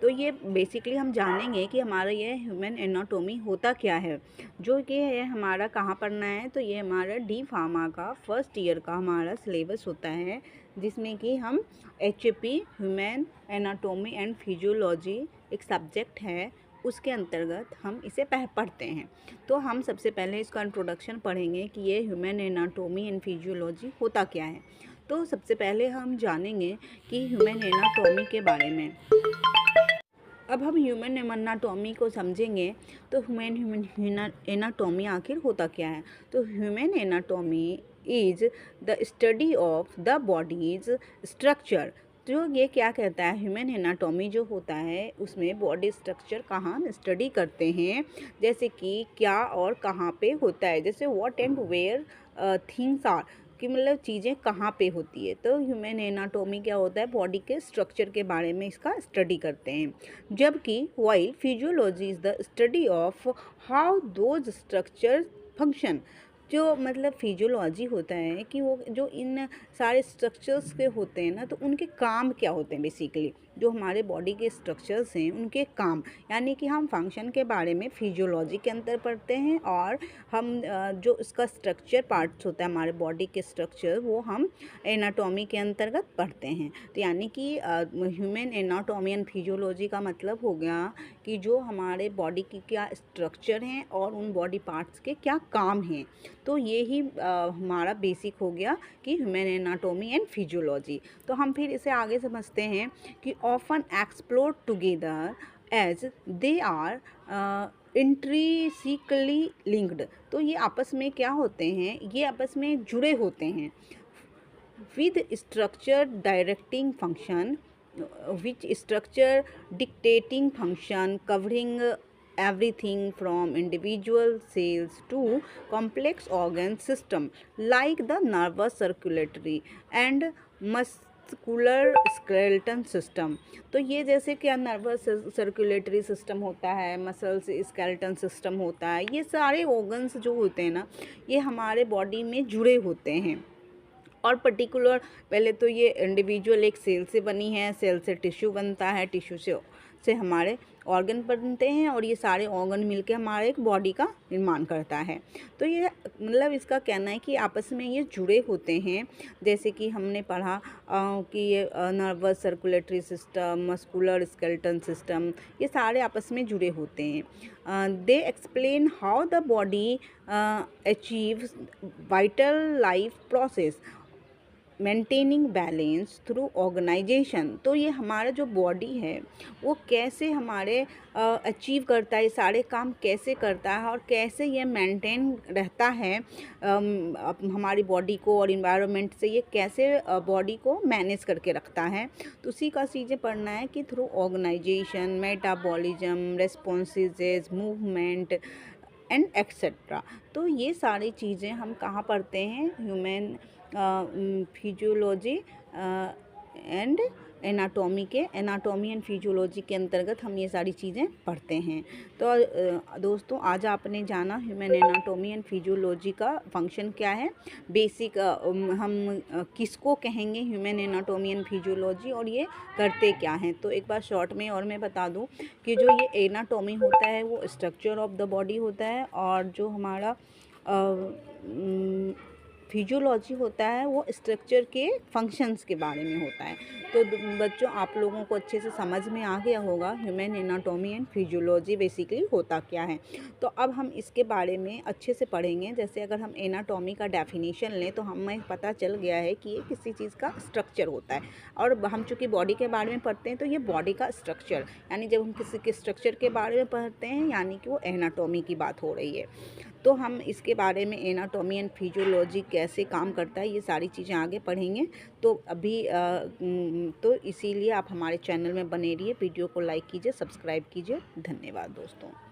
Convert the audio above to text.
तो ये बेसिकली हम जानेंगे कि हमारा ये ह्यूमन एनाटॉमी होता क्या है। जो कि है हमारा कहाँ पढ़ना है, तो ये हमारा डी फार्मा का फर्स्ट ईयर का हमारा सिलेबस होता है, जिसमें कि हम HP human anatomy and physiology एक सब्जेक्ट है, उसके अंतर्गत हम इसे पढ़ते हैं। तो हम सबसे पहले इसका इंट्रोडक्शन पढ़ेंगे कि ये ह्यूमन एनाटॉमी एंड फिजियोलॉजी होता क्या है। तो सबसे पहले हम जानेंगे कि ह्यूमन एनाटॉमी के बारे में। अब हम ह्यूमन एनाटॉमी को समझेंगे तो ह्यूमन एनाटॉमी आखिर होता क्या है। तो human anatomy is the study of the bodies structure. जो ये क्या कहता है, ह्यूमन एनाटॉमी जो होता है उसमें बॉडी स्ट्रक्चर का हम स्टडी करते हैं, जैसे कि क्या और कहाँ पे होता है, जैसे what and where things are, कि मतलब चीज़ें कहाँ पे होती है। तो ह्यूमन एनाटॉमी क्या होता है, बॉडी के स्ट्रक्चर के बारे में इसका स्टडी करते हैं। जबकि while physiology is the study of how those structure function. जो मतलब फिजियोलॉजी होता है कि वो जो इन सारे स्ट्रक्चर्स के होते हैं ना, तो उनके काम क्या होते हैं। बेसिकली जो हमारे बॉडी के स्ट्रक्चर्स हैं उनके काम, यानी कि हम फंक्शन के बारे में फिजियोलॉजी के अंदर पढ़ते हैं, और हम जो इसका स्ट्रक्चर पार्ट्स होता है हमारे बॉडी के स्ट्रक्चर, वो हम एनाटॉमी के अंतर्गत पढ़ते हैं। तो यानी कि ह्यूमन एनाटॉमी एंड फिजियोलॉजी का मतलब हो गया कि जो हमारे बॉडी की क्या स्ट्रक्चर हैं और उन बॉडी पार्ट्स के क्या काम हैं। तो ये ही हमारा बेसिक हो गया कि ह्यूमन एनाटॉमी एंड फिजियोलॉजी। तो हम फिर इसे आगे समझते हैं कि often explore together as they are intrinsically linked. तो ये आपस में क्या होते हैं, ये आपस में जुड़े होते हैं with structure directing function, which structure dictating function covering everything from individual cells to complex organ system like the nervous circulatory and muscular skeleton system. तो ये जैसे क्या नर्वस सर्कुलेटरी सिस्टम होता है, मसल्स स्केलेटन सिस्टम होता है, ये सारे ऑर्गन्स जो होते हैं ना, ये हमारे बॉडी में जुड़े होते हैं। और पर्टिकुलर पहले तो ये इंडिविजुअल एक सेल से बनी है, सेल से टिश्यू बनता है, टिश्यू से हमारे ऑर्गन बनते हैं, और ये सारे ऑर्गन मिलके हमारे एक बॉडी का निर्माण करता है। तो ये मतलब इसका कहना है कि आपस में ये जुड़े होते हैं। जैसे कि हमने पढ़ा कि ये nervous circulatory system, muscular skeleton system, ये सारे आपस में जुड़े होते हैं। They explain how the body achieves vital life process maintaining balance through organisation. तो ये हमारा जो बॉडी है वो कैसे हमारे अचीव करता है, सारे काम कैसे करता है, और कैसे ये मेंटेन रहता है हमारी बॉडी को, और इन्वायरमेंट से ये कैसे बॉडी को मैनेज करके रखता है। तो उसी का चीज़ें पढ़ना है कि through organisation, metabolism, responses, movement and etcetera. तो ये सारी चीज़ें हम कहाँ पढ़ते हैं, human physiology and anatomy and physiology के अंतर्गत हम ये सारी चीज़ें पढ़ते हैं। तो दोस्तों, आज आपने जाना ह्यूमन एनाटॉमी एंड फिजियोलॉजी का फंक्शन क्या है, बेसिक हम किसको कहेंगे ह्यूमन एनाटॉमी एंड फिजियोलॉजी, और ये करते क्या हैं। तो एक बार शॉर्ट में और मैं बता दूं कि जो ये एनाटॉमी होता है वो स्ट्रक्चर ऑफ द बॉडी होता है, और जो हमारा फिजियोलॉजी होता है वो स्ट्रक्चर के फंक्शंस के बारे में होता है। तो बच्चों, आप लोगों को अच्छे से समझ में आ गया होगा human anatomy and physiology basically होता क्या है। तो अब हम इसके बारे में अच्छे से पढ़ेंगे। जैसे अगर हम एनाटॉमी का डेफिनेशन लें तो हमें पता चल गया है कि ये किसी चीज़ का स्ट्रक्चर होता है, और हम चूँकि बॉडी के बारे में पढ़ते हैं तो ये बॉडी का स्ट्रक्चर, यानी जब हम किसी के स्ट्रक्चर के बारे में पढ़ते हैं यानी कि वो एनाटॉमी की बात हो रही है। तो हम इसके बारे में एनाटॉमी एंड फिजियोलॉजी कैसे काम करता है ये सारी चीज़ें आगे पढ़ेंगे। तो अभी तो इसीलिए आप हमारे चैनल में बने रहिए, वीडियो को लाइक कीजिए, सब्सक्राइब कीजिए। धन्यवाद दोस्तों।